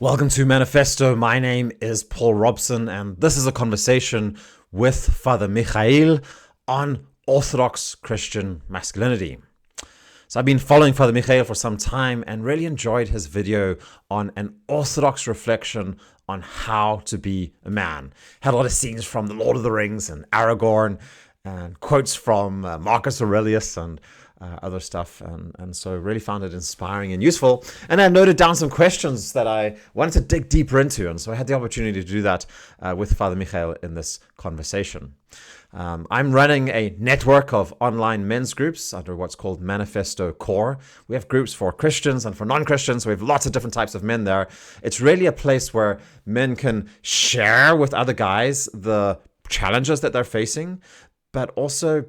Welcome to Manifesto. My name is Paul Robson, and this is a conversation with Fr Mikhail on Orthodox Christian masculinity. So I've been following Fr Mikhail for some time and really enjoyed his video on an Orthodox reflection on how to be a man. Had a lot of scenes from The Lord of the Rings and Aragorn, and quotes from Marcus Aurelius and other stuff, and so really found it inspiring and useful. And I noted down some questions that I wanted to dig deeper into, and so I had the opportunity to do that with Fr Mikhail in this conversation. I'm running a network of online men's groups under what's called Maniphesto Core. We have groups for Christians and for non-Christians. We have lots of different types of men there. It's really a place where men can share with other guys the challenges that they're facing, but also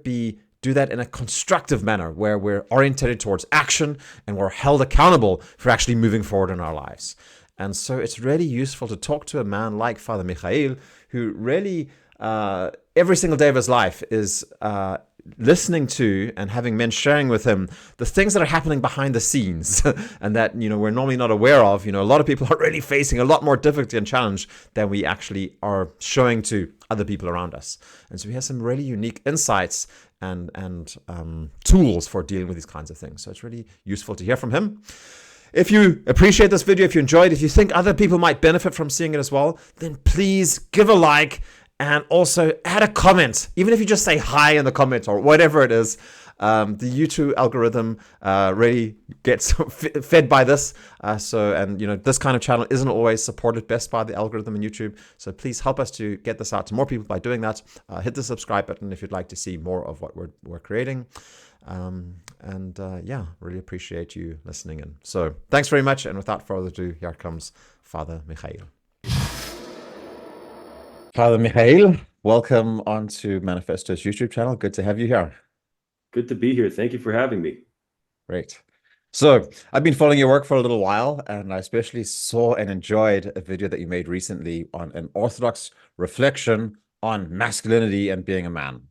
do that in a constructive manner where we're oriented towards action and we're held accountable for actually moving forward in our lives. And so it's really useful to talk to a man like Fr Mikhail, who really every single day of his life is listening to and having men sharing with him the things that are happening behind the scenes and that we're normally not aware of. A lot of people are really facing a lot more difficulty and challenge than we actually are showing to other people around us. And so he has some really unique insights and tools for dealing with these kinds of things. So it's really useful to hear from him. If you appreciate this video, if you enjoyed, if you think other people might benefit from seeing it as well, then please give a like and also add a comment. Even if you just say hi in the comment or whatever it is. The YouTube algorithm really gets fed by this. This kind of channel isn't always supported best by the algorithm in YouTube. So please help us to get this out to more people by doing that. Hit the subscribe button if you'd like to see more of what we're creating. Really appreciate you listening in. So thanks very much. And without further ado, here comes Fr Mikhail. Fr Mikhail, welcome onto Manifesto's YouTube channel. Good to have you here. Good to be here. Thank you for having me. Great. So I've been following your work for a little while, and I especially saw and enjoyed a video that you made recently on an Orthodox reflection on masculinity and being a man.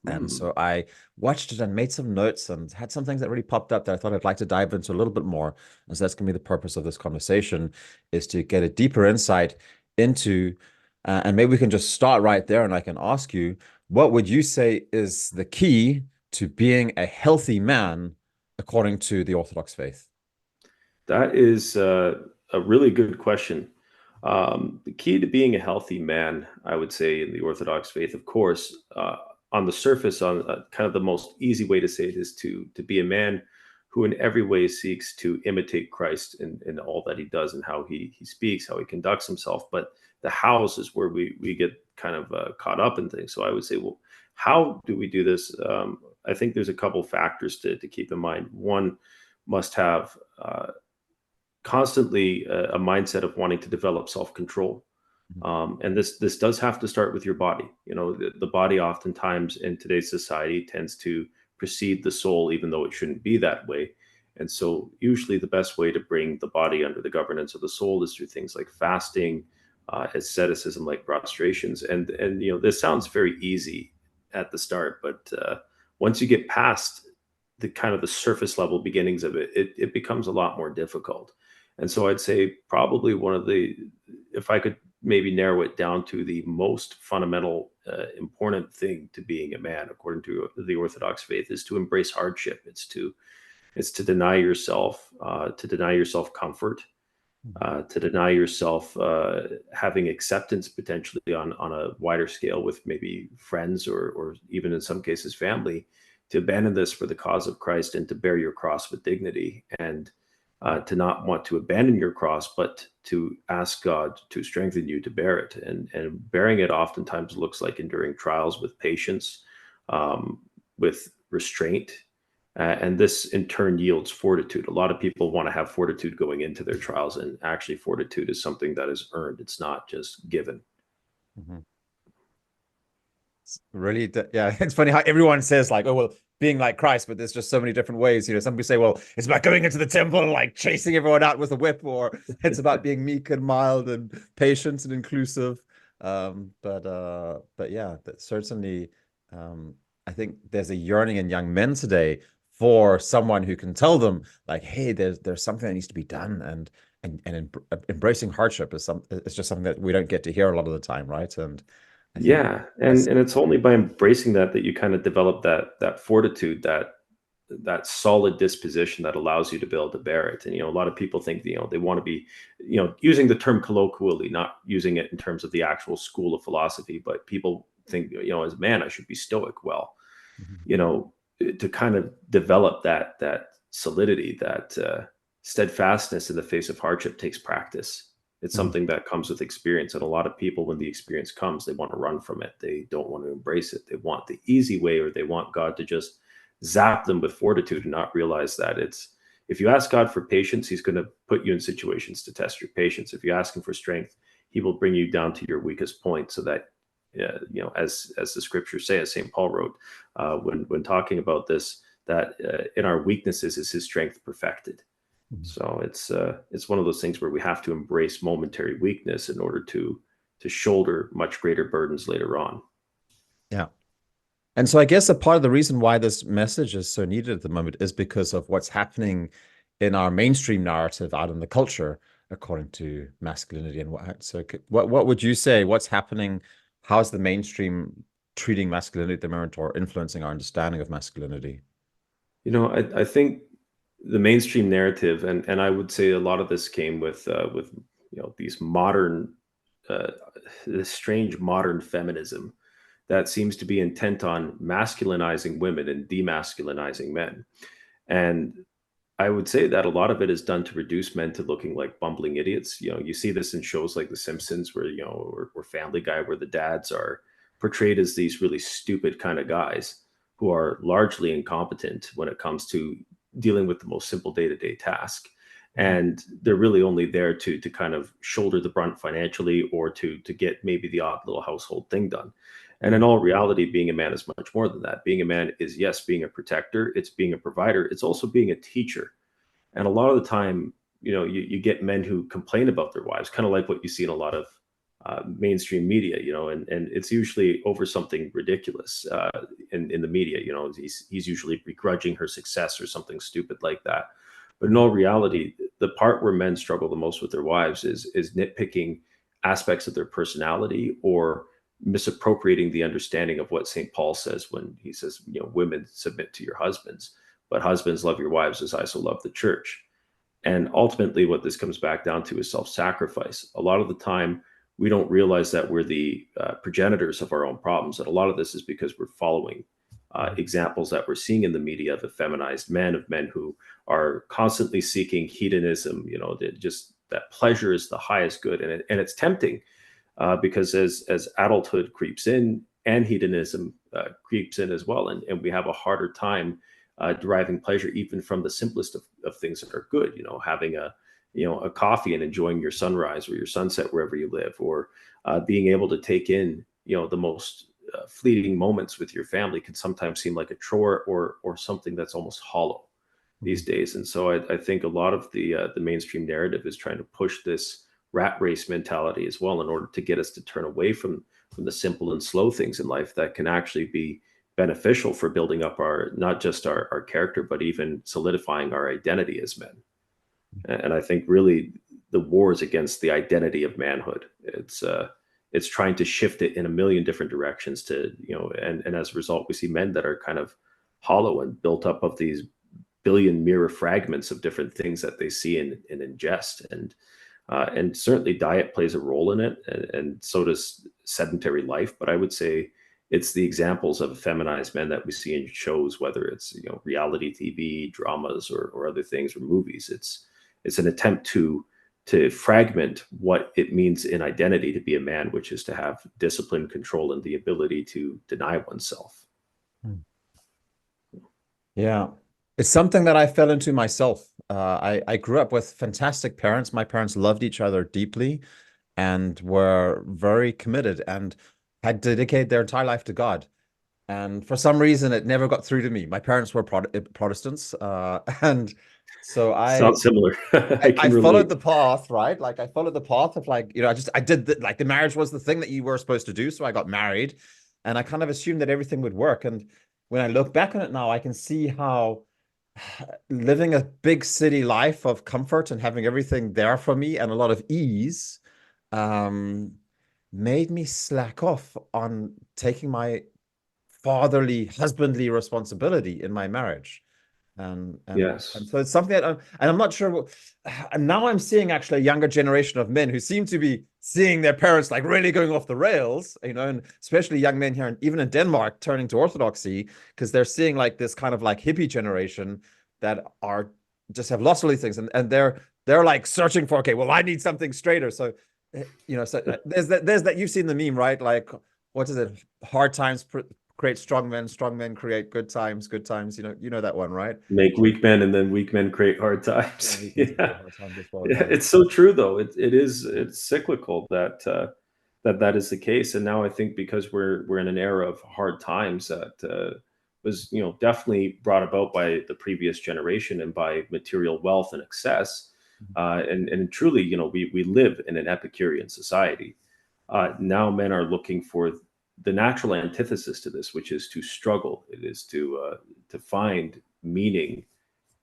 And so I watched it and made some notes and had some things that really popped up that I thought I'd like to dive into a little bit more. And so that's going to be the purpose of this conversation, is to get a deeper insight into, and maybe we can just start right there and I can ask you, what would you say is the key to being a healthy man according to the Orthodox faith? That is a really good question. The key to being a healthy man, I would say, in the Orthodox faith, of course, on the surface, on kind of the most easy way to say it is to be a man who in every way seeks to imitate Christ in all that he does and how he speaks, how he conducts himself. But the hows is where we get kind of caught up in things. So I would say, well, how do we do this? I think there's a couple factors to keep in mind. One must have constantly a mindset of wanting to develop self-control. And this does have to start with your body. The body oftentimes in today's society tends to precede the soul, even though it shouldn't be that way. And so usually the best way to bring the body under the governance of the soul is through things like fasting, asceticism, like prostrations. And this sounds very easy at the start, but once you get past the kind of the surface level beginnings of it becomes a lot more difficult. And so I'd say probably if I could maybe narrow it down to the most fundamental, important thing to being a man, according to the Orthodox faith, is to embrace hardship. It's to deny yourself, comfort, to deny yourself having acceptance potentially on a wider scale with maybe friends or even in some cases family, to abandon this for the cause of Christ and to bear your cross with dignity, and to not want to abandon your cross, but to ask God to strengthen you to bear it. And bearing it oftentimes looks like enduring trials with patience, with restraint. And this in turn yields fortitude. A lot of people want to have fortitude going into their trials, and actually fortitude is something that is earned. It's not just given. Mm-hmm. Really, yeah, it's funny how everyone says like, oh, well, being like Christ, but there's just so many different ways. Some people say, well, it's about going into the temple and like chasing everyone out with a whip, or it's about being meek and mild and patient and inclusive. But yeah, that certainly, I think there's a yearning in young men today for someone who can tell them like, hey, there's something that needs to be done, and embracing hardship is it's just something that we don't get to hear a lot of the time, right? And I think Yeah, that's and it's only by embracing that you kind of develop that fortitude, that solid disposition that allows you to be able to bear it. And a lot of people think they want to be, using the term colloquially, not using it in terms of the actual school of philosophy, but people think, as a man I should be stoic. Well, you know, to kind of develop that solidity, that steadfastness in the face of hardship takes practice. It's Mhm. something that comes with experience, and a lot of people, when the experience comes, they want to run from it. They don't want to embrace it. They want the easy way, or they want God to just zap them with fortitude and not realize that it's, if you ask God for patience, he's going to put you in situations to test your patience. If you ask him for strength, he will bring you down to your weakest point, so that as the scriptures say, as St. Paul wrote, when talking about this, that in our weaknesses is his strength perfected. Mhm. So it's one of those things where we have to embrace momentary weakness in order to shoulder much greater burdens later on. Yeah. And so I guess a part of the reason why this message is so needed at the moment is because of what's happening in our mainstream narrative out in the culture, according to masculinity and what. So what would you say? What's happening? How's the mainstream treating masculinity at the moment, or influencing our understanding of masculinity? I think the mainstream narrative, and I would say a lot of this came with these modern, uh, this strange modern feminism that seems to be intent on masculinizing women and demasculinizing men. And I would say that a lot of it is done to reduce men to looking like bumbling idiots. You see this in shows like The Simpsons, where or Family Guy, where the dads are portrayed as these really stupid kind of guys who are largely incompetent when it comes to dealing with the most simple day-to-day task. And they're really only there to kind of shoulder the brunt financially, or to get maybe the odd little household thing done. And in Mhm. all reality, being a man is much more than that. Being a man is, yes, being a protector, it's being a provider, it's also being a teacher. And a lot of the time, you get men who complain about their wives, kind of like what you see in a lot of mainstream media, and it's usually over something ridiculous in the media. He's usually begrudging her success or something stupid like that. But in all reality, the part where men struggle the most with their wives is nitpicking aspects of their personality, or misappropriating the understanding of what St. Paul says when he says, women, submit to your husbands, but husbands, love your wives as I so love the church. And ultimately, what this comes back down to is self-sacrifice. A lot of the time, we don't realize that we're the progenitors of our own problems. And a lot of this is because we're following examples that we're seeing in the media of effeminized men, of men who are constantly seeking hedonism. Just that pleasure is the highest good, and it's tempting, because as adulthood creeps in, and hedonism creeps in as well, and we have a harder time deriving pleasure even from the simplest of things that are good. Having a coffee and enjoying your sunrise or your sunset wherever you live, or being able to take in the most fleeting moments with your family can sometimes seem like a chore, or something that's almost hollow these days. And so I think a lot of the mainstream narrative is trying to push this rat race mentality as well, in order to get us to turn away from the simple and slow things in life that can actually be beneficial for building up our, not just our character, but even solidifying our identity as men. And I think really the war is against the identity of manhood. It's trying to shift it in a million different directions to, and as a result, we see men that are kind of hollow and built up of these billion mirror fragments of different things that they see and ingest. And certainly diet plays a role in it, and so does sedentary life. But I would say it's the examples of feminized men that we see in shows, whether it's reality TV, dramas, or other things, or movies. It's an attempt to fragment what it means in identity to be a man, which is to have discipline, control, and the ability to deny oneself. Mhm. Yeah. It's something that I fell into myself. I grew up with fantastic parents. My parents loved each other deeply and were very committed and had dedicated their entire life to God. And for some reason, it never got through to me. My parents were Protestants, and so Sounds similar. I I can followed relate. the path, right? Like I followed the path of like, I did like the marriage was the thing that you were supposed to do. So I got married, and I kind of assumed that everything would work. And when I look back on it now, I can see how living a big city life of comfort and having everything there for me and a lot of ease um, made me slack off on taking my fatherly, husbandly responsibility in my marriage. And Yes. so it's something that I'm not sure and now I'm seeing actually a younger generation of men who seem to be seeing their parents like really going off the rails, and especially young men here and even in Denmark turning to orthodoxy because they're seeing like this kind of like hippie generation that are just have lost all these things, and they're like searching for, okay, well, I need something straighter. So so there's that you've seen the meme, right? Like, what is it? Hard times create strong men create good times. You know that one, right? Make weak men, and then weak men create hard Yeah, times. weak men create Yeah. hard times as well. Yeah, Yeah. it's so true though. It's cyclical that that is the case. And now I think because we're in an era of hard times that was definitely brought about by the previous generation and by material wealth and excess. And truly, we live in an Epicurean society. Now men are looking for the natural antithesis to this, which is to struggle. It is to find meaning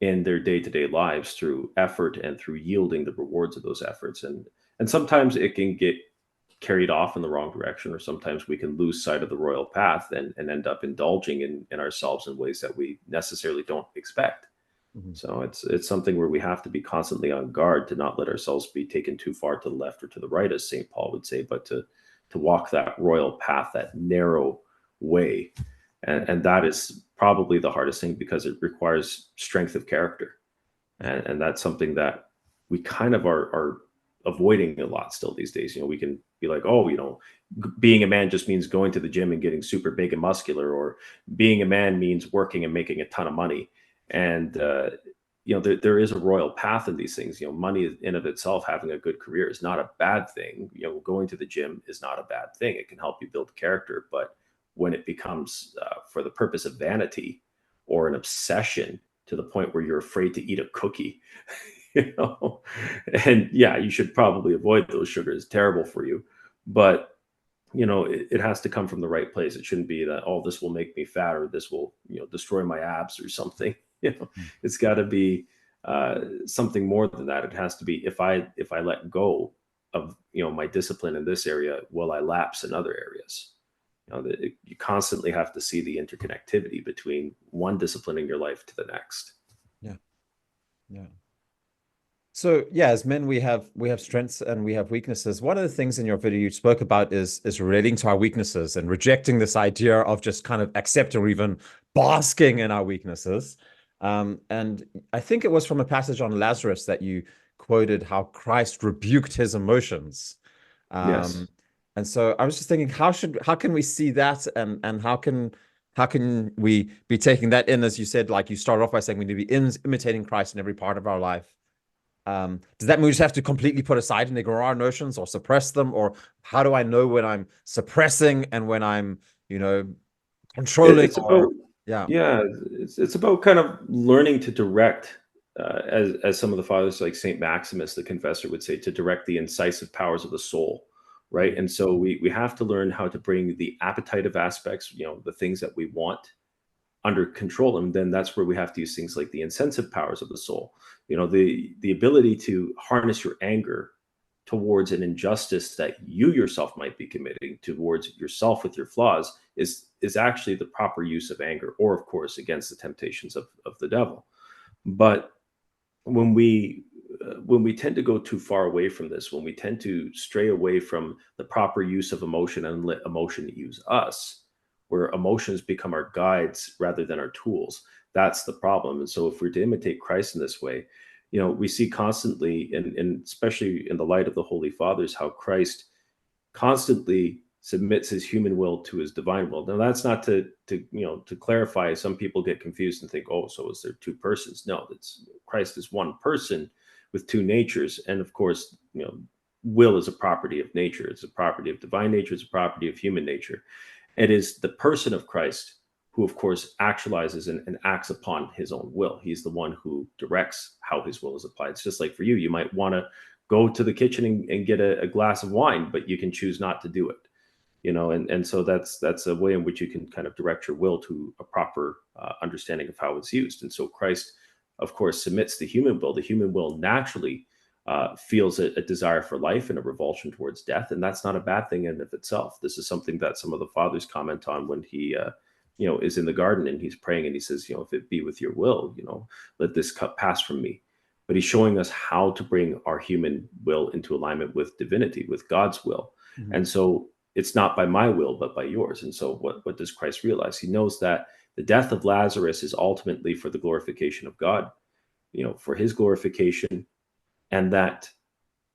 in their day-to-day lives through effort and through yielding the rewards of those efforts. And sometimes it can get carried off in the wrong direction, or sometimes we can lose sight of the royal path and end up indulging in ourselves in ways that we necessarily don't expect. Mhm. So it's something where we have to be constantly on guard to not let ourselves be taken too far to the left or to the right, as St. Paul would say, but to walk that royal path, that narrow way. And that is probably the hardest thing because it requires strength of character. And that's something that we kind of are avoiding a lot still these days. We can be like, oh, being a man just means going to the gym and getting super big and muscular, or being a man means working and making a ton of money. And there is a royal path in these things. Money in of itself, having a good career is not a bad thing. Going to the gym is not a bad thing. It can help you build character. But when it becomes for the purpose of vanity or an obsession to the point where you're afraid to eat a cookie, you know, and yeah, you should probably avoid those sugars. Terrible for you. But it has to come from the right place. It shouldn't be that, oh, this will make me fat, or this will destroy my abs or something. It's got to be something more than that. It has to be, if I let go of my discipline in this area, will I lapse in other areas? You constantly have to see the interconnectivity between one discipline in your life to the next. Yeah. Yeah. So yeah, as men, we have strengths and we have weaknesses. One of the things in your video you spoke about is relating to our weaknesses and rejecting this idea of just kind of accepting or even basking in our weaknesses. And I think it was from a passage on Lazarus that you quoted how Christ rebuked his emotions. Yes. Um, and so I was just thinking, how can we see that, and how can we be taking that in, as you said, like you started off by saying we need to be imitating Christ in every part of our life. Does that mean we just have to completely put aside and ignore our notions or suppress them? Or how do I know when I'm suppressing and when I'm, controlling? It's about, Or yeah. yeah, it's about kind of learning to direct, as some of the fathers like Saint Maximus the Confessor would say, to direct the incisive powers of the soul, right? And so we have to learn how to bring the appetitive aspects, the things that we want, under control. And then that's where we have to use things like the insensitive powers of the soul. The ability to harness your anger towards an injustice that you yourself might be committing towards yourself with your flaws is actually the proper use of anger, or of course against the temptations of the devil. But when we tend to go too far away from this, when we tend to stray away from the proper use of emotion and let emotion use us, where emotions become our guides rather than our tools, that's the problem. And so if we're to imitate Christ in this way, we see constantly, and especially in the light of the Holy Fathers, how Christ constantly submits his human will to his divine will. Now, that's not to clarify. Some people get confused and think, oh, so is there two persons? No, that's Christ is one person with two natures. And of course, will is a property of nature. It's a property of divine nature. It's a property of human nature. It is the person of Christ who, of course, actualizes and acts upon his own will. He's the one who directs how his will is applied. It's just like for you, you might want to go to the kitchen and get a glass of wine, but you can choose not to do it. And so that's a way in which you can kind of direct your will to a proper understanding of how it's used. And so Christ of course, submits the human will, the human will naturally feels a desire for life and a revulsion towards death, and that's not a bad thing in and of itself. This is something that some of the fathers comment on when he, is in the garden and he's praying and he says, if it be with your will, let this cup pass from me. But he's showing us how to bring our human will into alignment with divinity, with God's will. Mm-hmm. And so it's not by my will, but by yours. And so what does Christ realize? He knows that the death of Lazarus is ultimately for the glorification of God, for his glorification, and that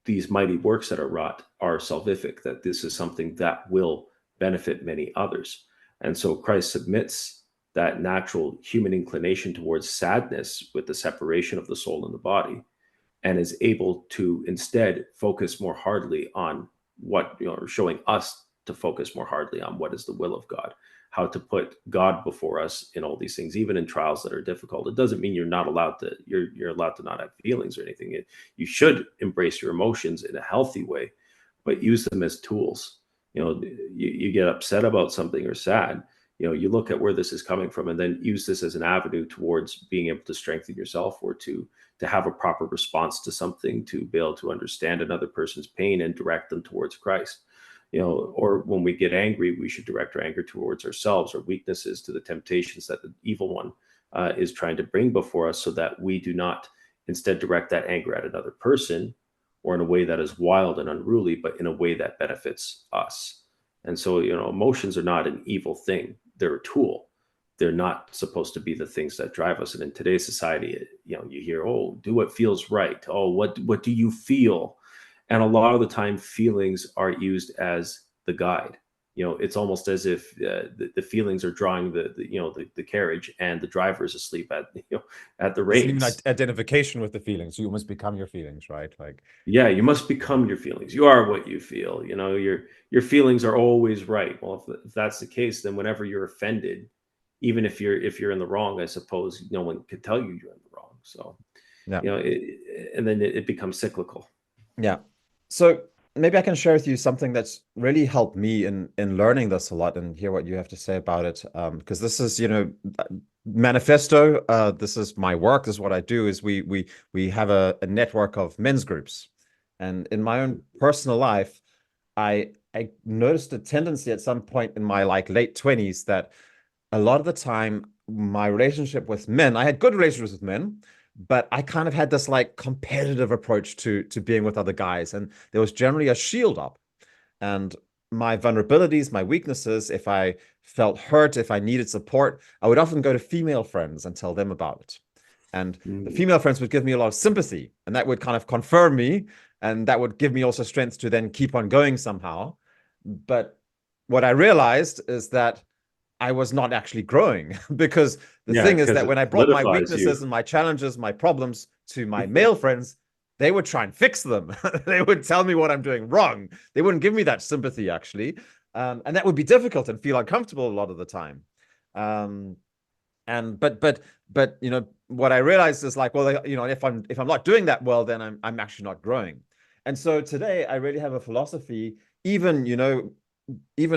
these mighty works that are wrought are salvific, that this is something that will benefit many others. And so Christ submits that natural human inclination towards sadness with the separation of the soul and the body, and is able to instead focus more hardly on what, showing us to focus more hardly on what is the will of God, how to put God before us in all these things, even in trials that are difficult. It doesn't mean you're not allowed to, you're allowed to not have feelings or anything. You should embrace your emotions in a healthy way, but use them as tools. You get upset about something or sad, you look at where this is coming from, and then use this as an avenue towards being able to strengthen yourself, or to have a proper response to something, to be able to understand another person's pain and direct them towards Christ. Or when we get angry, we should direct our anger towards ourselves, our weaknesses, to the temptations that the evil one is trying to bring before us, so that we do not instead direct that anger at another person, or in a way that is wild and unruly, but in a way that benefits us. And so, emotions are not an evil thing. They're a tool. They're not supposed to be the things that drive us. And in today's society, you hear, oh, do what feels right. Oh, what do you feel? And a lot of the time, feelings are used as the guide. It's almost as if the feelings are drawing the carriage, and the driver is asleep at the reins. Even identification with the feelings. You must become your feelings, right? Yeah, you must become your feelings. You are what you feel. Your feelings are always right. Well, if that's the case, then whenever you're offended, even if you're in the wrong, I suppose no one could tell you you're in the wrong. So, yeah, and then it becomes cyclical. Yeah. So maybe I can share with you something that's really helped me in learning this a lot, and hear what you have to say about it. Because this is, Maniphesto. This is my work. This is what I do. Is we have a network of men's groups, and in my own personal life, I noticed a tendency at some point in my late 20s that a lot of the time my relationship with men, I had good relationships with men, but I kind of had this competitive approach to being with other guys, and there was generally a shield up. And my vulnerabilities, my weaknesses, if I felt hurt, if I needed support, I would often go to female friends and tell them about it. And the female friends would give me a lot of sympathy, and that would kind of confirm me, and that would give me also strength to then keep on going somehow. But what I realized is that I was not actually growing, because the thing is that when I brought my weaknesses and my challenges, my problems to my male friends, they would try and fix them. They would tell me what I'm doing wrong. They wouldn't give me that sympathy, actually. And that would be difficult and feel uncomfortable a lot of the time. But what I realized is if I'm not doing that well, then I'm actually not growing. And so today I really have a philosophy, even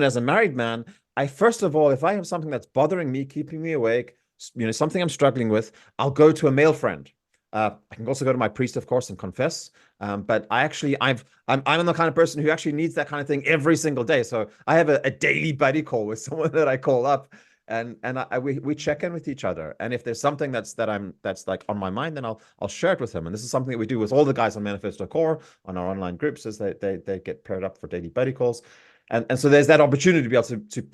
as a married man, I first of all, if I have something that's bothering me, keeping me awake, something I'm struggling with, I'll go to a male friend. I can also go to my priest, of course, and confess. But I'm the kind of person who actually needs that kind of thing every single day. So I have a daily buddy call with someone that I call up, and we check in with each other. And if there's something that's on my mind, then I'll share it with him. And this is something that we do with all the guys on Maniphesto Core, on our online groups, is they get paired up for daily buddy calls. And so there's that opportunity to be able to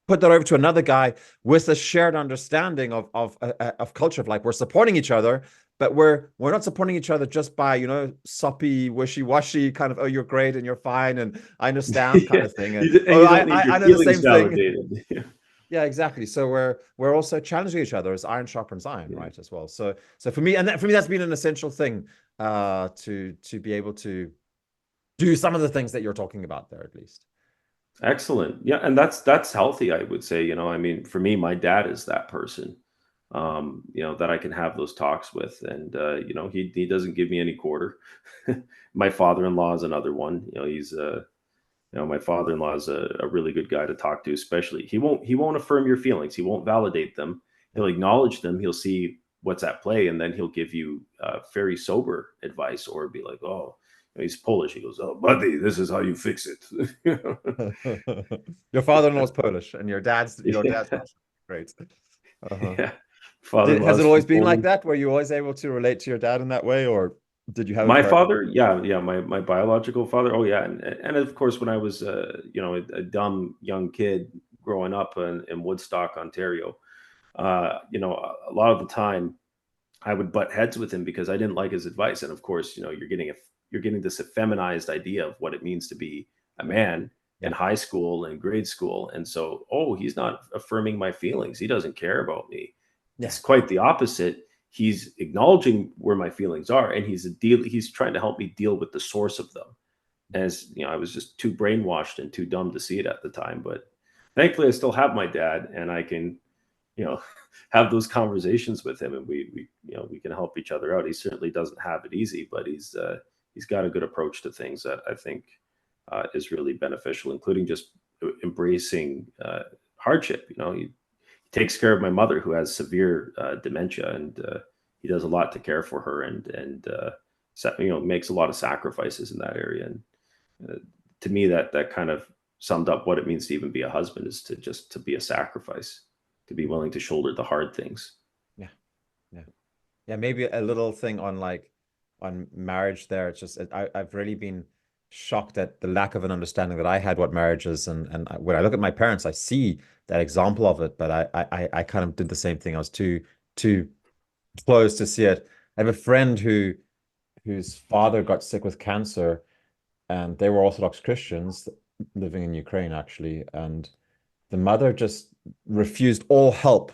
put that over to another guy with a shared understanding of culture, of we're supporting each other, but we're not supporting each other just by soppy, wishy-washy kind of, oh, you're great and you're fine and I understand kind of thing. And I know the same thing. Yeah, exactly. So we're also challenging each other as iron sharpens iron, right, as well. So for me, that's been an essential thing to be able to do some of the things that you're talking about there, at least. Excellent. Yeah, and that's healthy, I would say. For me, my dad is that person, that I can have those talks with, and he doesn't give me any quarter. My father-in-law is another one. He's my father-in-law is a really good guy to talk to. Especially, he won't affirm your feelings. He won't validate them. He'll acknowledge them. He'll see what's at play, and then he'll give you very sober advice, or be like, oh, he's Polish. He goes, oh, buddy, this is how you fix it. Your father-in-law's Polish, and your dad's Yeah, Russian. Great. Uh-huh. yeah. Has Father-in-law it is always from been like Poland. that? Were you always able to relate to your dad in that way, or did you have a My parent? father, yeah, yeah, my biological father. Oh, yeah, and of course, when I was, a dumb young kid growing up in Woodstock, Ontario, a lot of the time I would butt heads with him because I didn't like his advice. And of course, you're getting this effeminized idea of what it means to be a man in Yeah. high school and grade school. And so, oh, he's not affirming my feelings. He doesn't care about me. Yeah. It's quite the opposite. He's acknowledging where my feelings are, and he's trying to help me deal with the source of them. As I was just too brainwashed and too dumb to see it at the time. But thankfully I still have my dad, and I can, you know, have those conversations with him, and we can help each other out. He certainly doesn't have it easy, but he's got a good approach to things that I think is really beneficial, including just embracing hardship. He takes care of my mother, who has severe dementia, and he does a lot to care for her, and makes a lot of sacrifices in that area. And to me, that kind of summed up what it means to even be a husband, is to be a sacrifice, to be willing to shoulder the hard things. Yeah. Yeah. Yeah, maybe a little thing on marriage there. It's just I've really been shocked at the lack of an understanding that I had what marriage is, and when I look at my parents, I see that example of it, but I kind of did the same thing. I was too close to see it. I have a friend whose father got sick with cancer, and they were Orthodox Christians living in Ukraine actually, and the mother just refused all help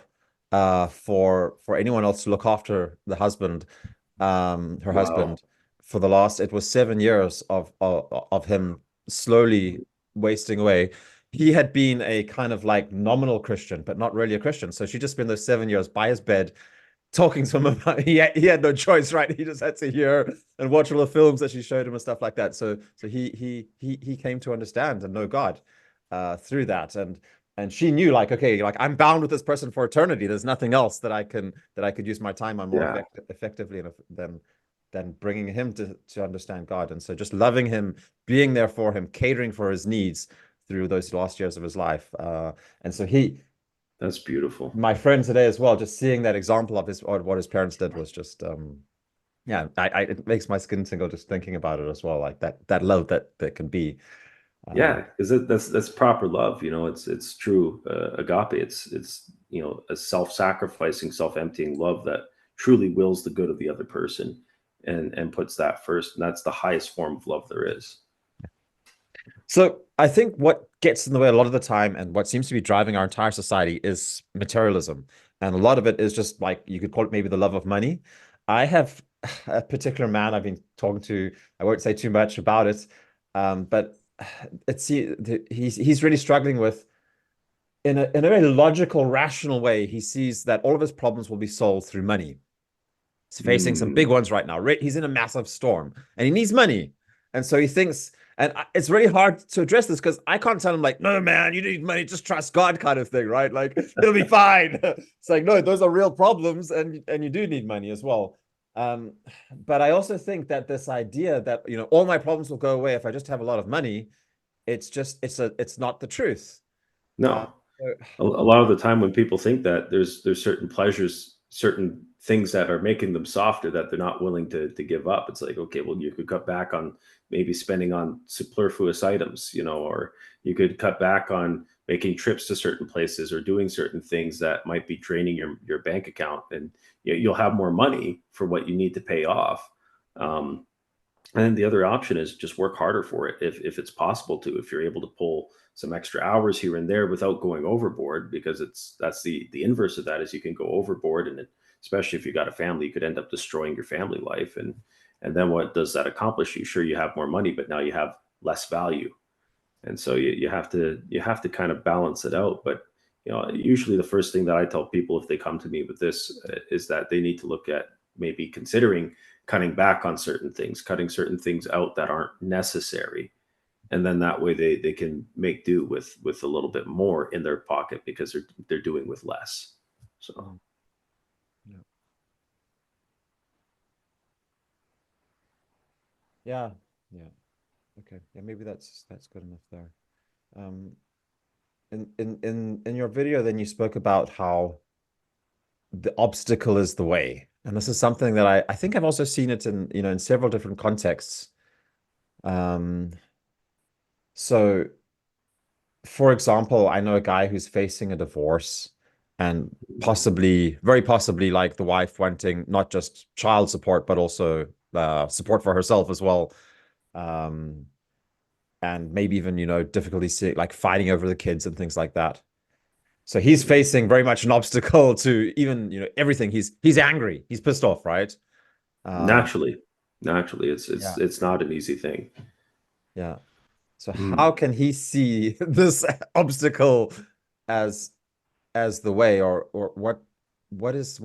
for anyone else to look after her Wow. husband, for the last, it was 7 years of him slowly wasting away. He had been a kind of like nominal Christian, but not really a Christian. So she just spent those 7 years by his bed talking to him about he had no choice, right? He just had to hear and watch all the films that she showed him and stuff like that. So he came to understand and know God through that. And she knew, like, okay, like I'm bound with this person for eternity. There's nothing else that I could use my time on more Yeah. effectively than bringing him to understand God. And so just loving him, being there for him, catering for his needs through those last years of his life. And so That's beautiful. my friend today as well, just seeing that example of what his parents did was just yeah, it makes my skin tingle just thinking about it as well, like that love that can be. Yeah, because that's proper love. It's true agape. It's a self-sacrificing, self-emptying love that truly wills the good of the other person, and puts that first. And that's the highest form of love there is. So I think what gets in the way a lot of the time, and what seems to be driving our entire society, is materialism. And a lot of it is just, like, you could call it maybe the love of money. I have a particular man I've been talking to. I won't say too much about it, but he's really struggling with, in a very logical, rational way. He sees that all of his problems will be solved through money. He's facing some big Mm, ones right now. He's in a massive storm and he needs money. And so he thinks, and it's really hard to address this because I can't tell him, like, no, man, you need money, just trust God, kind of thing, right? Like, he'll be fine. It's like, no, those are real problems, and you do need money as well. Um, but I also think that this idea that, all my problems will go away if I just have a lot of money, it's not the truth. Uh, no. so, A lot of the time when people think that, there's certain pleasures, certain things that are making them softer, that they're not willing to give up. It's like, okay, well, you could cut back on maybe spending on superfluous items, or you could cut back on making trips to certain places, or doing certain things that might be draining your bank account, and you'll have more money for what you need to pay off. Um, and then the other option is just work harder for it, if it's possible to, if you're able to pull some extra hours here and there without going overboard, because that's the inverse of that, is you can go overboard, and especially if you got a family, you could end up destroying your family life. And then what does that accomplish you? Sure, you have more money, but now you have less value. And so you have to kind of balance it out. But usually the first thing that I tell people, if they come to me with this, is that they need to look at maybe considering cutting back on certain things, cutting certain things out that aren't necessary, and then that way they can make do with a little bit more in their pocket, because they're doing with less. So yeah. Yeah. Yeah. Okay. Yeah, maybe that's good enough there. Um, in your video, then you spoke about how the obstacle is the way. And this is something that I think I've also seen it in, in several different contexts. Um, so for example, I know a guy who's facing a divorce and possibly, very possibly, like the wife wanting not just child support, but also support for herself as well. Um, and maybe even, difficulty like fighting over the kids and things like that. So he's facing very much an obstacle to even, everything. He's angry. He's pissed off, right? Um, Naturally, naturally, yeah. it's not an easy thing. Yeah. So how Mm. can he see this obstacle as as the way, or what is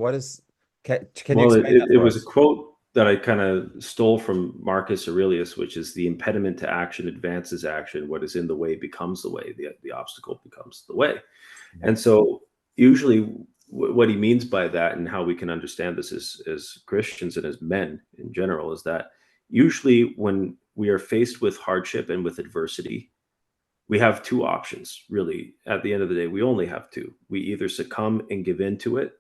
can you Well, explain that it for was a us? quote that I kind of stole from Marcus Aurelius, which is the impediment to action advances action. What is in the way becomes the way. The obstacle becomes the way. Mhm. And so, usually, what he means by that, and how we can understand this as Christians and as men in general, is that usually when we are faced with hardship and with adversity, we have two options. Really, at the end of the day, we only have two. We either succumb and give in to it,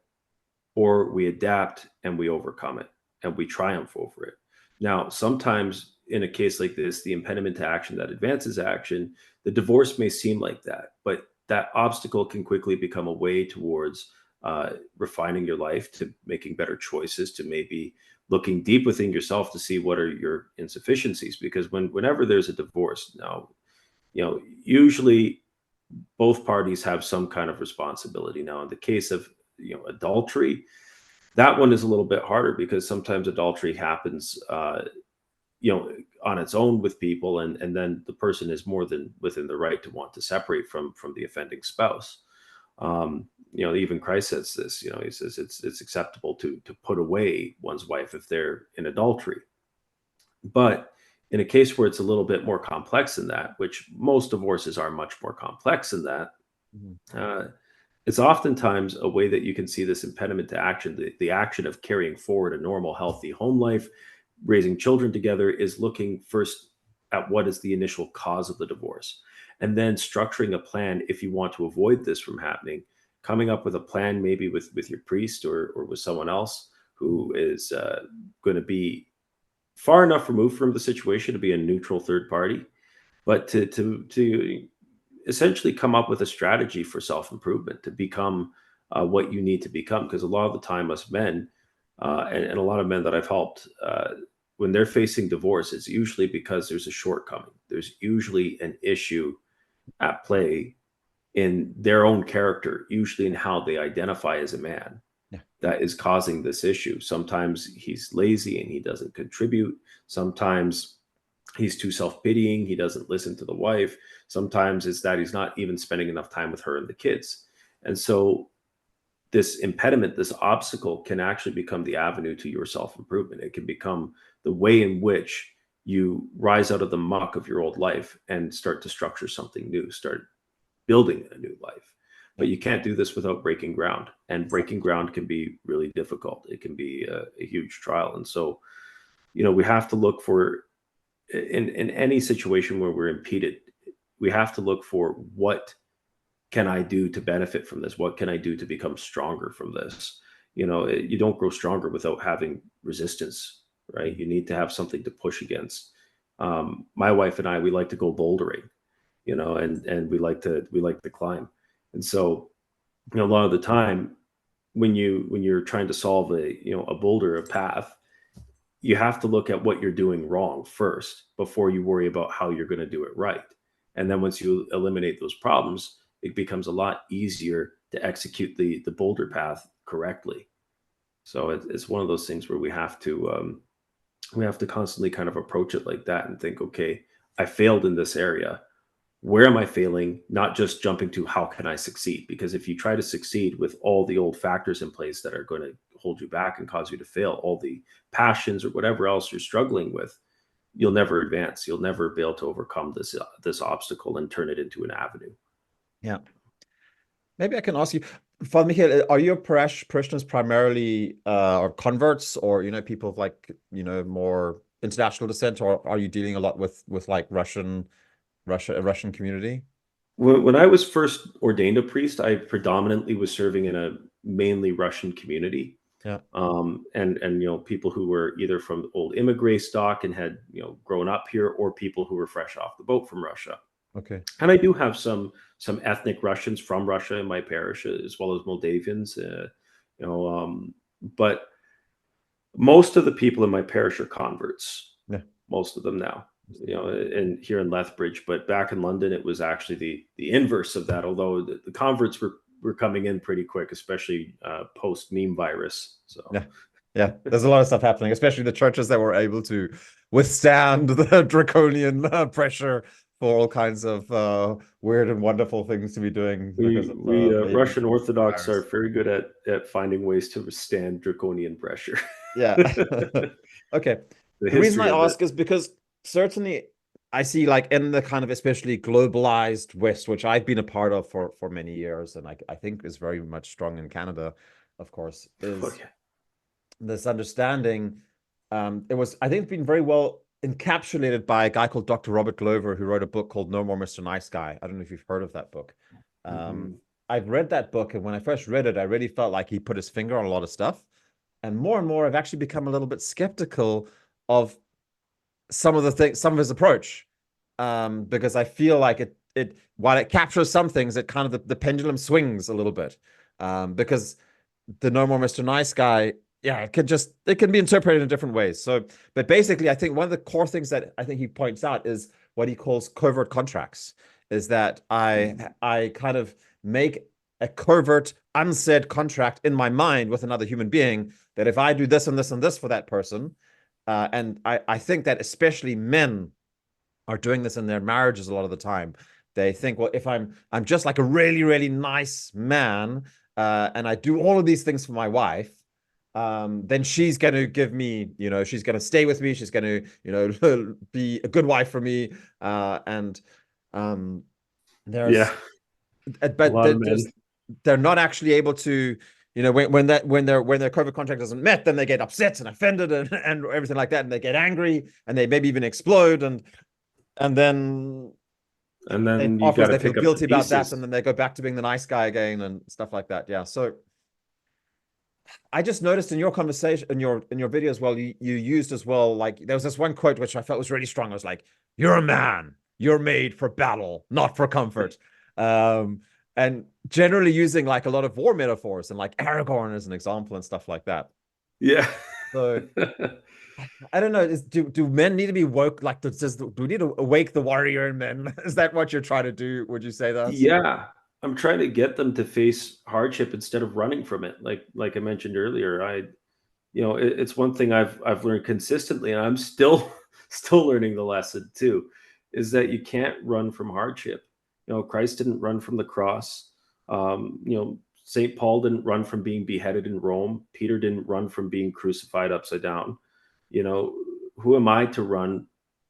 or we adapt and we overcome it and we triumph over it. Now, sometimes in a case like this, the impediment to action that advances action, the divorce may seem like that, but that obstacle can quickly become a way towards refining your life, to making better choices, to maybe looking deep within yourself to see what are your insufficiencies. Because whenever there's a divorce, now, usually both parties have some kind of responsibility. Now, in the case of adultery, that one is a little bit harder, because sometimes adultery happens on its own with people, and then the person is more than within the right to want to separate from the offending spouse. Even Christ says this. He says it's acceptable to put away one's wife if they're in adultery. But in a case where it's a little bit more complex than that, which most divorces are much more complex than that, Mhm. uh, it's oftentimes a way that you can see this impediment to action, the action of carrying forward a normal, healthy home life, raising children together, is looking first at what is the initial cause of the divorce, and then structuring a plan if you want to avoid this from happening, coming up with a plan, maybe with your priest, or with someone else who is going to be far enough removed from the situation to be a neutral third party, but to essentially come up with a strategy for self improvement, to become what you need to become. Because a lot of the time, us men, and a lot of men that I've helped, when they're facing divorce, it's usually because there's a shortcoming. There's usually an issue at play in their own character, usually in how they identify as a man, Yeah. that is causing this issue. Sometimes he's lazy and he doesn't contribute. Sometimes he's too self-pitying, he doesn't listen to the wife. Sometimes it's that he's not even spending enough time with her and the kids. And so this impediment, this obstacle, can actually become the avenue to your self-improvement. It can become the way in which you rise out of the muck of your old life and start to structure something new, start building a new life. Yeah. But you can't do this without breaking ground, and breaking ground can be really difficult. It can be a huge trial. And so, we have to look for, in any situation where we're impeded, we have to look for, what can I do to benefit from this? What can I do to become stronger from this? You don't grow stronger without having resistance, right? Mhm. You need to have something to push against. My wife and I, we like to go bouldering, and we like to climb. And so, a lot of the time, when you're trying to solve a boulder, a path, you have to look at what you're doing wrong first before you worry about how you're going to do it right. And then once you eliminate those problems, it becomes a lot easier to execute the boulder path correctly. So it's one of those things where we have to constantly kind of approach it like that and think, okay, I failed in this area. Where am I failing? Not just jumping to how can I succeed? Because if you try to succeed with all the old factors in place that are going to hold you back and cause you to fail, all the passions or whatever else you're struggling with, you'll never advance. You'll never be able to overcome this obstacle and turn it into an avenue. Yeah. Maybe I can ask you, Father Mikhail, are your parishioners primarily or converts, or people of like more international descent, or are you dealing a lot with like a Russian community? When I was first ordained a priest, I predominantly was serving in a mainly Russian community. Yeah. And people who were either from old immigrant stock and had grown up here, or people who were fresh off the boat from Russia. Okay. And I do have some ethnic Russians from Russia in my parish, as well as Moldavians. But most of the people in my parish are converts. Yeah. Most of them now, and here in Lethbridge. But back in London, it was actually the inverse of that. Although the converts were coming in pretty quick, especially post meme virus. So yeah, there's a lot of stuff happening, especially the churches that were able to withstand the draconian pressure for all kinds of weird and wonderful things to be doing because of Russian Orthodox virus. are very good at finding ways to withstand draconian pressure. Yeah. Okay. The The reason I history of ask it. is because certainly I see, like, in the kind of especially globalized West, which I've been a part of for many years, and I think is very much strong in Canada, of course, is Okay. this understanding. It was, I think, been very well encapsulated by a guy called Dr. Robert Glover, who wrote a book called No More Mr. Nice Guy. I don't know if you've heard of that book. Mm-hmm. I've read that book, and when I first read it, I really felt like he put his finger on a lot of stuff. And more, I've actually become a little bit skeptical of some of the things, some of his approach, because I feel like it while it captures some things, it kind of the pendulum swings a little bit, because the No More Mr. Nice Guy, yeah, it can be interpreted in different ways. So, but basically, I think one of the core things that I think he points out is what he calls covert contracts. Is that I kind of make a covert, unsaid contract in my mind with another human being that if I do this and this and this for that person, and I think that especially men are doing this in their marriages a lot of the time. They think, well, if I'm just like a really, really nice man, and I do all of these things for my wife, then she's going to give me, she's going to stay with me. She's going to, be a good wife for me. And Yeah, there's, a but lot of men. they're not actually able to, when their covert contract isn't met, then they get upset and offended and everything like that, and they get angry and they maybe even explode, and then And then you got afterwards to they feel pick up the guilty about that, pieces. and then they go back to being the nice guy again and stuff like that. Yeah. So I just noticed in your conversation, in your video as well, you used as well, like, there was this one quote which I felt was really strong. I was like, "You're a man. You're made for battle, not for comfort." And generally using like a lot of war metaphors and like Aragorn as an example and stuff like that. Yeah. So I don't know. Do men need to be woke? Like, do we need to awake the warrior in men? Is that what you're trying to do? Would you say that? Yeah, I'm trying to get them to face hardship instead of running from it. Like I mentioned earlier, it's one thing I've learned consistently, and I'm still still learning the lesson too, is that you can't run from hardship. Christ didn't run from the cross. St. Paul didn't run from being beheaded in Rome. Peter didn't run from being crucified upside down. You know, who am I to run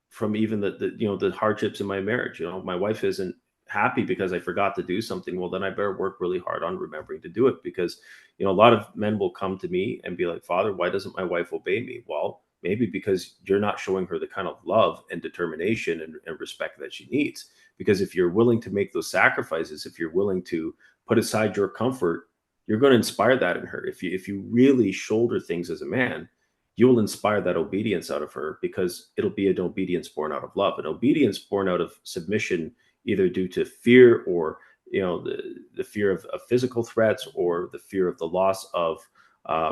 from even the hardships in my marriage? My wife isn't happy because I forgot to do something. Well, then I better work really hard on remembering to do it, because a lot of men will come to me and be like, "Father, why doesn't my wife obey me?" Well, maybe because you're not showing her the kind of love and determination and respect that she needs. Because if you're willing to make those sacrifices, if you're willing to put aside your comfort, you're going to inspire that in her. If you really shoulder things as a man, you will inspire that obedience out of her, because it'll be an obedience born out of love, an obedience born out of submission, either due to fear, or the fear of physical threats, or the fear of the loss of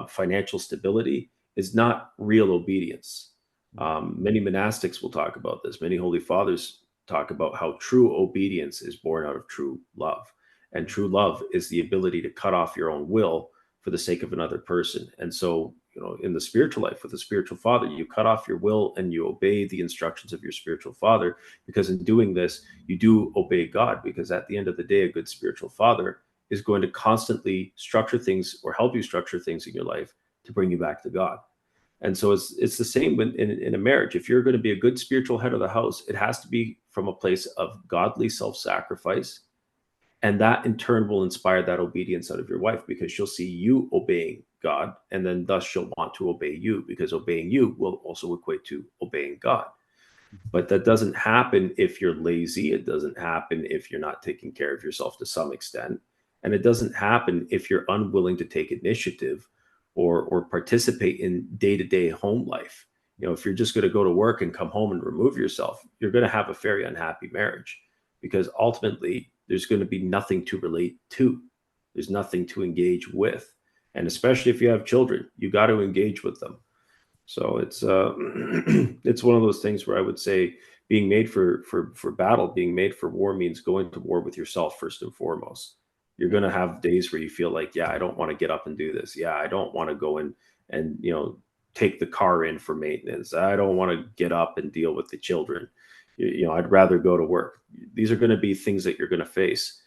financial stability, is not real obedience. Many monastics will talk about this. Many holy fathers talk about how true obedience is born out of true love. And true love is the ability to cut off your own will for the sake of another person. And so, in the spiritual life with a spiritual father, you cut off your will and you obey the instructions of your spiritual father, because in doing this, you do obey God. Because at the end of the day, a good spiritual father is going to constantly structure things, or help you structure things in your life, to bring you back to God. And so it's the same in a marriage. If you're going to be a good spiritual head of the house, it has to be from a place of godly self-sacrifice. And that in turn will inspire that obedience out of your wife, because she'll see you obeying God, and then thus she'll want to obey you, because obeying you will also equate to obeying God. But that doesn't happen if you're lazy. It doesn't happen if you're not taking care of yourself to some extent. And it doesn't happen if you're unwilling to take initiative or participate in day-to-day home life. If you're just going to go to work and come home and remove yourself, you're going to have a very unhappy marriage, because ultimately there's going to be nothing to relate to. There's nothing to engage with. And especially if you have children, you got to engage with them. So it's it's one of those things where I would say being made for battle, being made for war, means going to war with yourself first and foremost. You're going to have days where you feel like, yeah, I don't want to get up and do this. Yeah, I don't want to go in and take the car in for maintenance. I don't want to get up and deal with the children. I'd rather go to work. These are going to be things that you're going to face,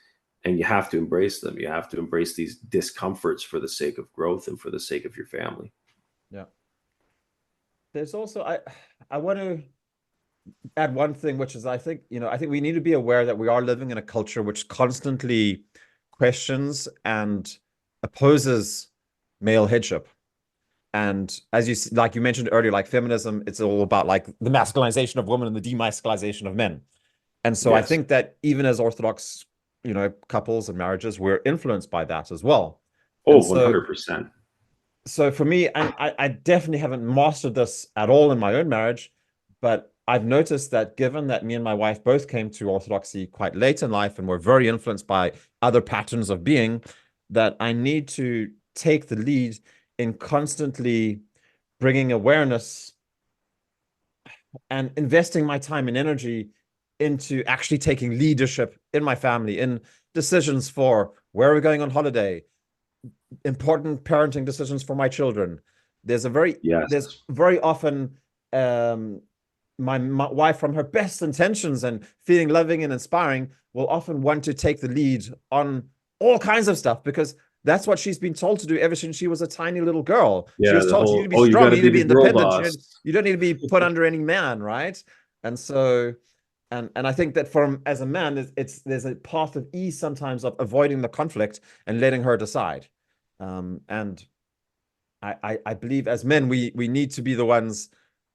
and you have to embrace them. You have to embrace these discomforts for the sake of growth and for the sake of your family. Yeah. There's also, I want to add one thing, which is I think we need to be aware that we are living in a culture which constantly questions and opposes male headship. And as like you mentioned earlier, like feminism, it's all about like the masculinization of women and the demasculization of men. And so I think that even as Orthodox, couples and marriages, we're influenced by that as well. Oh, 100%. So for me, I definitely haven't mastered this at all in my own marriage, but I've noticed that given that me and my wife both came to Orthodoxy quite late in life and were very influenced by other patterns of being, that I need to take the lead in constantly bringing awareness and investing my time and energy into actually taking leadership in my family, in decisions for where are we going on holiday, important parenting decisions for my children. There's very often my wife, from her best intentions and feeling loving and inspiring, will often want to take the lead on all kinds of stuff, because that's what she's been told to do ever since she was a tiny little girl. She was told, you need to be strong, you need to be independent, you don't need to be put under any man, right? And so, and I think that as a man, there's a path of ease sometimes of avoiding the conflict and letting her decide. And I believe as men, we need to be the ones,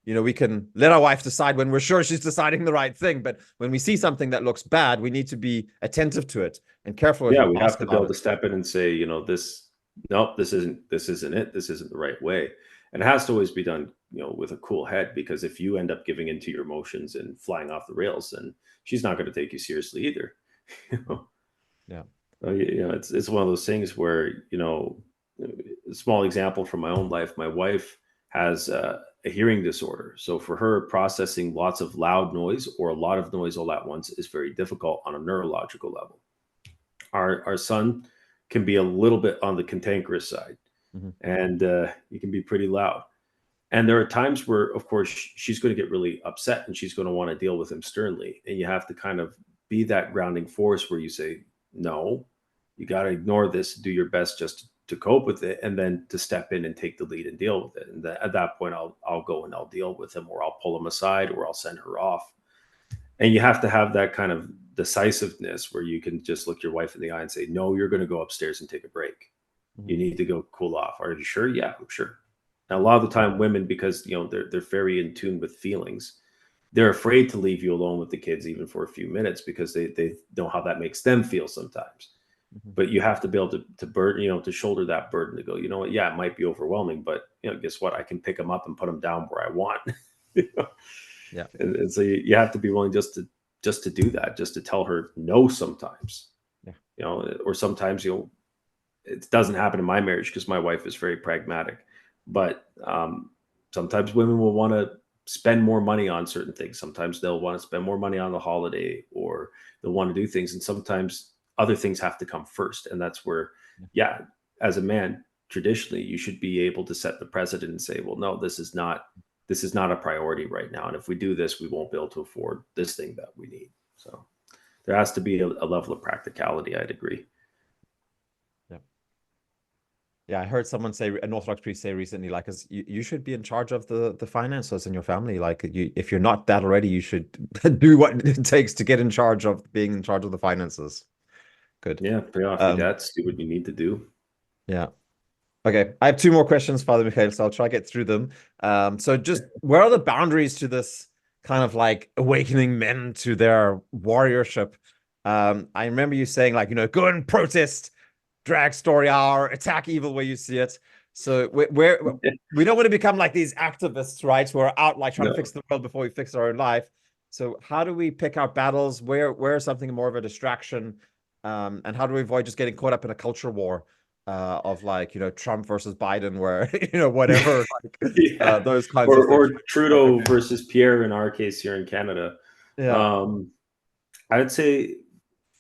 we can let our wife decide when we're sure she's deciding the right thing. But when we see something that looks bad, we need to be attentive to it and careful. Yeah, we have to be able to step in and say, this isn't it. This isn't the right way. And it has to always be done, with a cool head, because if you end up giving into your emotions and flying off the rails, then she's not going to take you seriously either. Yeah. It's one of those things where, a small example from my own life, my wife has a hearing disorder. So for her, processing lots of loud noise or a lot of noise all at once is very difficult on a neurological level. Our son can be a little bit on the cantankerous side, and he can be pretty loud. And there are times where, of course, she's going to get really upset and she's going to want to deal with him sternly. And you have to kind of be that grounding force where you say, no, you got to ignore this, do your best just to cope with it, and then to step in and take the lead and deal with it. And at that point, I'll go and I'll deal with him, or I'll pull him aside, or I'll send her off. And you have to have that kind of decisiveness where you can just look your wife in the eye and say, no, you're going to go upstairs and take a break. You need to go cool off. Are you sure? Yeah, I'm sure. Now, a lot of the time, women, because they're very in tune with feelings, they're afraid to leave you alone with the kids even for a few minutes, because they know how that makes them feel sometimes. But you have to be able to burden, to shoulder that burden, to go, you know what? Yeah, it might be overwhelming, but guess what? I can pick them up and put them down where I want. Yeah. And so you have to be willing just to do that, just to tell her no sometimes. Yeah. Or sometimes it doesn't happen in my marriage because my wife is very pragmatic. But sometimes women will want to spend more money on certain things. Sometimes they'll want to spend more money on the holiday, or they'll want to do things. And sometimes other things have to come first. And that's where, as a man, traditionally, you should be able to set the precedent and say, well, no, this is not a priority right now. And if we do this, we won't be able to afford this thing that we need. So there has to be a level of practicality. I'd agree. Yeah, I heard someone say, an Orthodox priest say recently, like, you should be in charge of the finances in your family. Like, if you're not that already, you should do what it takes to get in charge of being in charge of the finances. Good. Yeah, pay off your debts, do what you need to do. Yeah. Okay, I have two more questions, Father Mikhail, so I'll try to get through them. So just where are the boundaries to this kind of like awakening men to their warriorship? I remember you saying like, go and protest, drag story hour, attack evil where you see it. So we don't want to become like these activists, right? Who are out like trying to No. fix the world before we fix our own life. So how do we pick our battles? Where is something more of a distraction? And how do we avoid just getting caught up in a culture war? Of like Trump versus Biden, where whatever like Yeah. those kinds of things. Or Trudeau versus Pierre in our case here in Canada. Yeah. Um, I'd say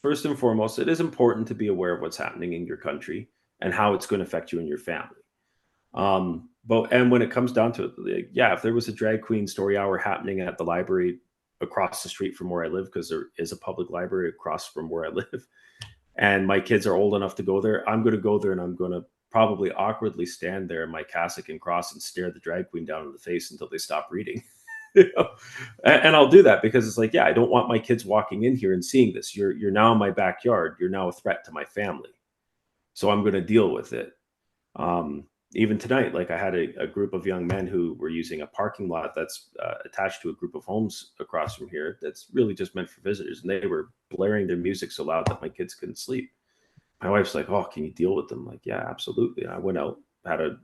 first and foremost, it is important to be aware of what's happening in your country and how it's going to affect you and your family. But and when it comes down to it, like, yeah, if there was a drag queen story hour happening at the library across the street from where I live, because there is a public library across from where I live, and my kids are old enough to go there, I'm going to go there and I'm going to probably awkwardly stand there in my cassock and cross and stare the drag queen down in the face until they stop reading. You know? And I'll do that because it's like, yeah, I don't want my kids walking in here and seeing this. You're now in my backyard. You're now a threat to my family. So I'm going to deal with it. Um, Even tonight, like I had a group of young men who were using a parking lot that's attached to a group of homes across from here that's really just meant for visitors. And they were blaring their music so loud that my kids couldn't sleep. My wife's like, "Oh, can you deal with them?" I'm like, yeah, absolutely. And I went out, had a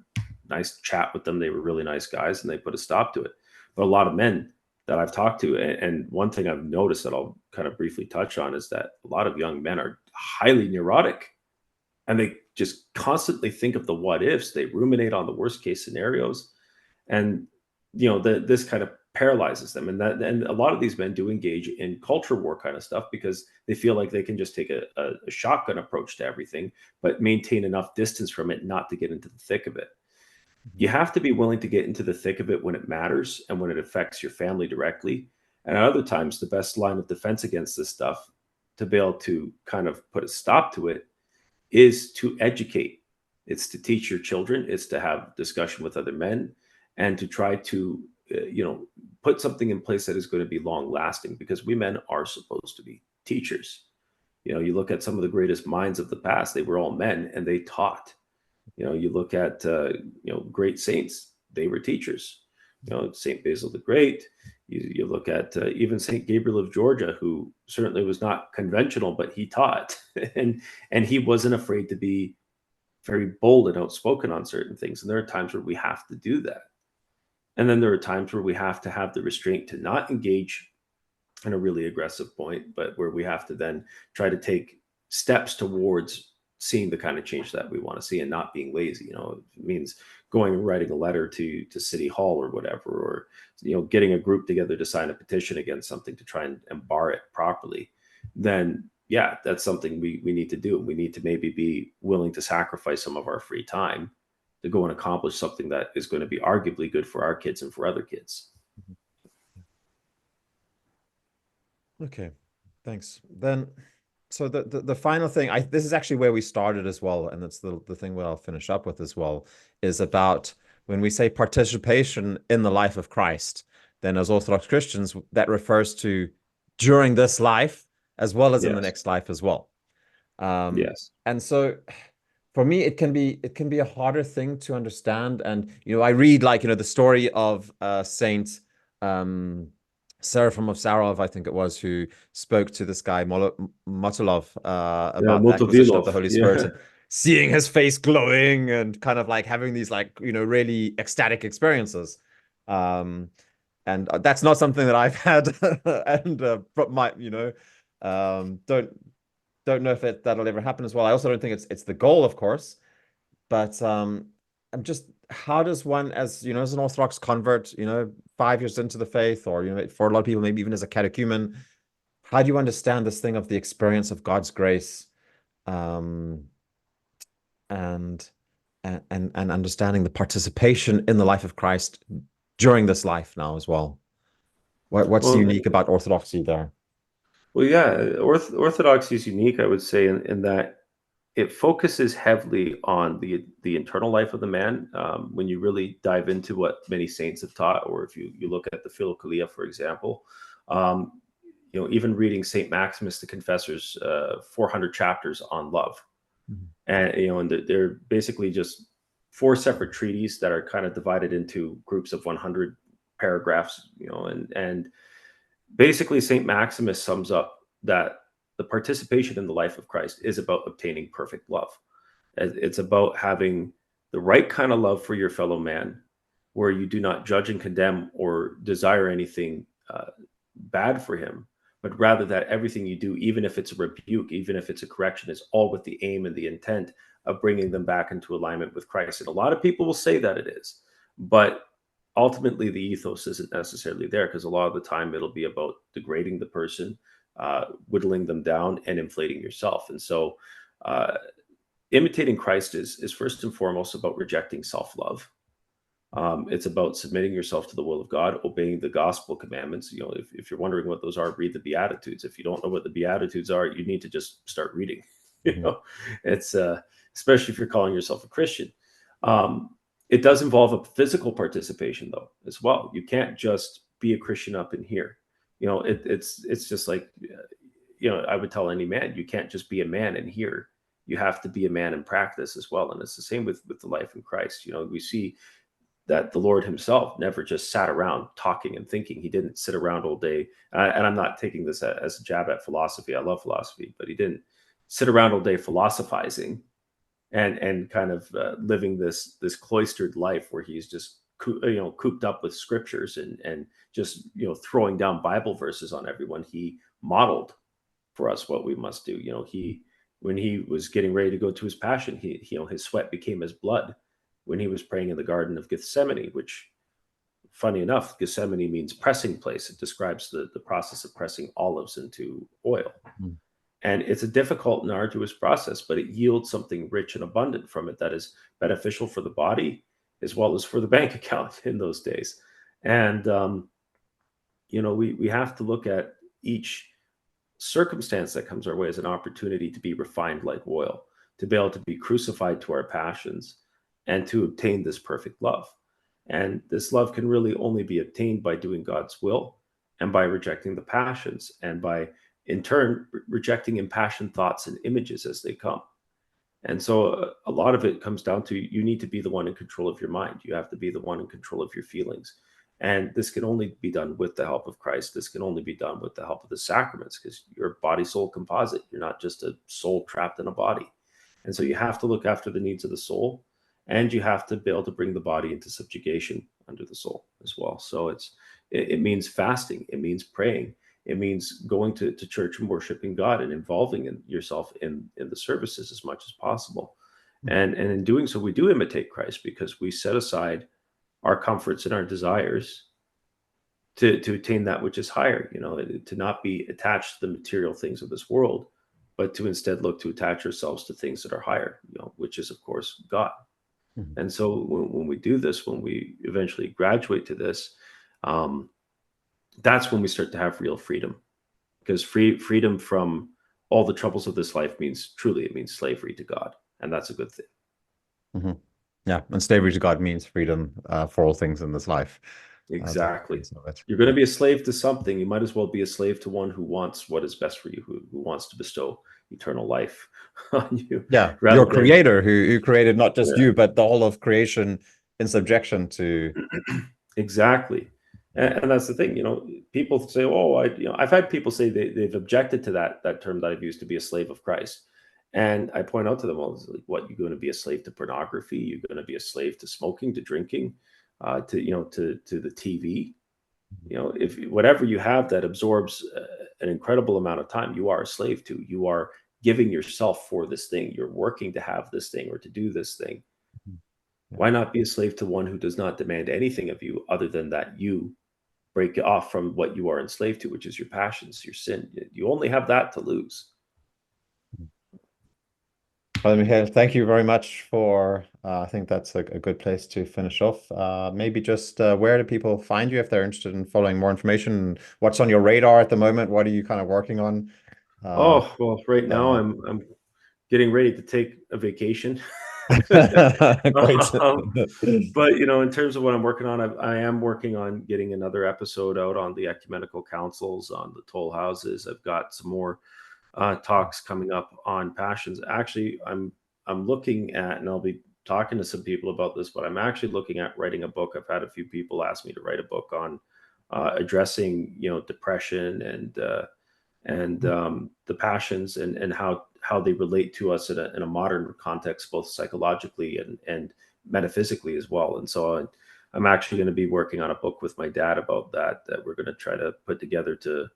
nice chat with them. They were really nice guys and they put a stop to it. But a lot of men that I've talked to, and one thing I've noticed that I'll kind of briefly touch on is that a lot of young men are highly neurotic and they just constantly think of the what ifs. They ruminate on the worst case scenarios, and this kind of paralyzes them. And a lot of these men do engage in culture war kind of stuff because they feel like they can just take a shotgun approach to everything, but maintain enough distance from it not to get into the thick of it. You have to be willing to get into the thick of it when it matters and when it affects your family directly. And at other times, the best line of defense against this stuff, to be able to kind of put a stop to it, is to educate. It's to teach your children. It's to have discussion with other men, and to try to, put something in place that is going to be long lasting. Because we men are supposed to be teachers. You look at some of the greatest minds of the past; they were all men, and they taught. You look at great saints; they were teachers. Saint Basil the Great. You look at even Saint Gabriel of Georgia, who certainly was not conventional, but he taught, and he wasn't afraid to be very bold and outspoken on certain things. And there are times where we have to do that, and then there are times where we have to have the restraint to not engage in a really aggressive point, but where we have to then try to take steps towards seeing the kind of change that we want to see and not being lazy. It means going and writing a letter to City Hall or whatever, or getting a group together to sign a petition against something to try and bar it properly. Then yeah, that's something we need to do. We need to maybe be willing to sacrifice some of our free time to go and accomplish something that is going to be arguably good for our kids and for other kids. Okay, thanks. Then, so the final thing, this is actually where we started as well, and it's the thing where I'll finish up with as well, is about when we say participation in the life of Christ, then as Orthodox Christians, that refers to during this life as well as in the Yes. next life as well. Yes. And so for me, it can be a harder thing to understand. And I read like the story of Saint Seraphim of Sarov, I think it was, who spoke to this guy Motolov Yeah, about the acquisition of the Multovilov. Holy Spirit Yeah. and seeing his face glowing and kind of like having these like really ecstatic experiences. And that's not something that I've had, and my don't know if that'll ever happen as well. I also don't think it's the goal, of course, but I'm just, how does one, as as an Orthodox convert, 5 years into the faith, or for a lot of people, maybe even as a catechumen, how do you understand this thing of the experience of God's grace, um, and and understanding the participation in the life of Christ during this life now as well? What's Well, unique about Orthodoxy there? well, yeah, Orthodoxy is unique, I would say, in that it focuses heavily on the internal life of the man. When you really dive into what many saints have taught, or if you look at the Philokalia, for example, um, even reading Saint Maximus the Confessor's 400 chapters on love, Mhm. and and they're basically just 4 separate treaties that are kind of divided into groups of 100 paragraphs, and basically St. Maximus sums up that the participation in the life of Christ is about obtaining perfect love. It's about having the right kind of love for your fellow man, where you do not judge and condemn or desire anything bad for him, but rather that everything you do, even if it's a rebuke, even if it's a correction, is all with the aim and the intent of bringing them back into alignment with Christ. And a lot of people will say that it is, but ultimately the ethos isn't necessarily there, because a lot of the time it'll be about degrading the person, whittling them down, and inflating yourself. And so imitating Christ is first and foremost about rejecting self-love. It's about submitting yourself to the will of God, obeying the gospel commandments. If you're wondering what those are, read the Beatitudes. If you don't know what the Beatitudes are, you need to just start reading. It's especially if you're calling yourself a Christian. It does involve a physical participation, though, as well. You can't just be a Christian up in here. It's just like, I would tell any man, you can't just be a man in here. You have to be a man in practice as well. And it's the same with the life in Christ. We see that the Lord himself never just sat around talking and thinking. He didn't sit around all day. And I'm not taking this as a jab at philosophy. I love philosophy, but he didn't sit around all day philosophizing and kind of living this cloistered life where he's just cooped up with scriptures and just throwing down Bible verses on everyone. He modeled for us what we must do. When he was getting ready to go to his passion, his sweat became his blood. When he was praying in the Garden of Gethsemane, which, funny enough, Gethsemane means pressing place. It describes the process of pressing olives into oil. And it's a difficult and arduous process, but it yields something rich and abundant from it that is beneficial for the body as well as for the bank account in those days. And, we have to look at each circumstance that comes our way as an opportunity to be refined like oil, to be able to be crucified to our passions, and to obtain this perfect love. And this love can really only be obtained by doing God's will and by rejecting the passions, and by, in turn, rejecting impassioned thoughts and images as they come. And so a lot of it comes down to, you need to be the one in control of your mind. You have to be the one in control of your feelings. And this can only be done with the help of Christ. This can only be done with the help of the sacraments, because you're a body-soul composite. You're not just a soul trapped in a body. And so you have to look after the needs of the soul, and you have to be able to bring the body into subjugation under the soul as well. So it means fasting. It means praying. It means going to church and worshiping God and involving yourself in the services as much as possible. And in doing so, we do imitate Christ, because we set aside our comforts and our desires to attain that which is higher, to not be attached to the material things of this world, but to instead look to attach ourselves to things that are higher, which is, of course, God. And so when we do this, when we eventually graduate to this, that's when we start to have real freedom, because freedom from all the troubles of this life means slavery to God. And that's a good thing. Yeah. And slavery to God means freedom for all things in this life. Exactly. You're going to be a slave to something. You might as well be a slave to one who wants what is best for you, who wants to bestow eternal life on you. Yeah. Your creator who created not just you, but the whole of creation in subjection to. Exactly. And that's the thing, people say, I've had people say they've objected to that term that I've used, to be a slave of Christ. And I point out to them, what, you're going to be a slave to pornography? You're going to be a slave to smoking, to drinking, to the TV? If whatever you have that absorbs an incredible amount of time, you are a slave to. You are giving yourself for this thing. You're working to have this thing or to do this thing. Why not be a slave to one who does not demand anything of you other than that you break off from what you are enslaved to, which is your passions, your sin? You only have that to lose. Well, Mikhail, thank you very much for, I think that's a good place to finish off. Maybe just where do people find you if they're interested in following more information? What's on your radar at the moment? What are you kind of working on? Right now I'm getting ready to take a vacation. Great. But in terms of what I'm working on, I am working on getting another episode out on the ecumenical councils, on the toll houses. I've got some more talks coming up on passions. Actually, I'm looking at, and I'll be talking to some people about this, but I'm actually looking at writing a book. I've had a few people ask me to write a book on addressing, depression and the passions and how they relate to us in a modern context, both psychologically and metaphysically as well. And so I'm actually going to be working on a book with my dad about that we're going to try to put together to,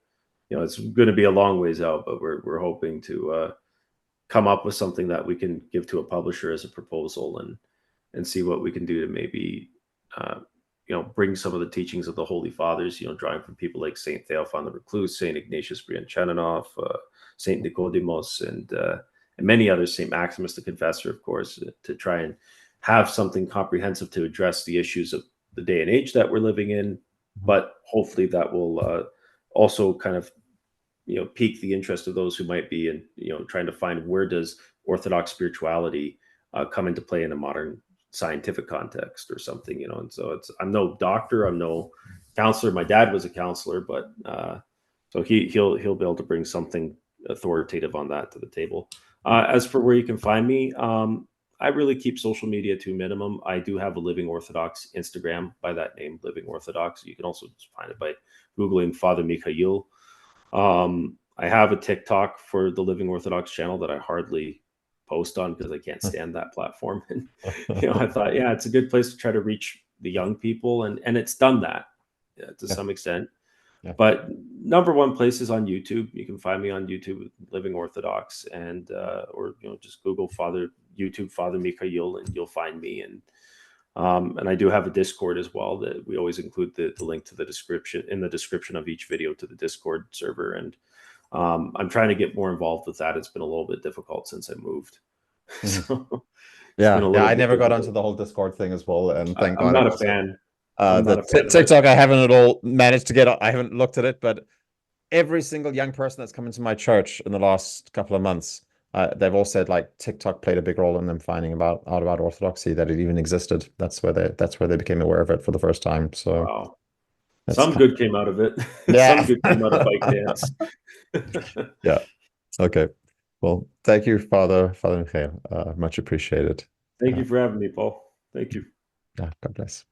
it's going to be a long ways out, but we're hoping to come up with something that we can give to a publisher as a proposal and see what we can do to maybe bring some of the teachings of the Holy Fathers, drawing from people like Saint Theophan the Recluse, Saint Ignatius Brianchaninoff, Saint Nicodemus, and many others, Saint Maximus the Confessor, of course, to try and have something comprehensive to address the issues of the day and age that we're living in. But hopefully that will also kind of pique the interest of those who might be in trying to find where does Orthodox spirituality come into play in a modern scientific context or something, and so I'm no doctor, I'm no counselor. My dad was a counselor, but so he'll be able to bring something authoritative on that to the table. As for where you can find me, I really keep social media to a minimum. I do have a Living Orthodox Instagram by that name, Living Orthodox. You can also just find it by Googling Father Mikhail. I have a TikTok for the Living Orthodox channel that I hardly post on because I can't stand that platform. And I thought, yeah, it's a good place to try to reach the young people, and it's done that to some extent. Yeah. But number one place is on YouTube. You can find me on YouTube, Living Orthodox, and or just Google Father Mikhail, and you'll find me. And I do have a Discord as well that we always include the link to the description of each video to the Discord server. And I'm trying to get more involved with that. It's been a little bit difficult since I moved. So I never got onto the whole Discord thing as well, and thank God. I'm not a fan. The TikTok I haven't at all managed to get. I haven't looked at it, but every single young person that's come into my church in the last couple of months, they've all said like TikTok played a big role in them finding out about Orthodoxy, that it even existed. That's where they became aware of it for the first time. So wow. Some good came out of it. Yeah. Some good came out of bike dance. Yeah. Okay. Well, thank you, Father Mikhail. Much appreciated. Thank you for having me, Paul. Thank you. Yeah, God bless.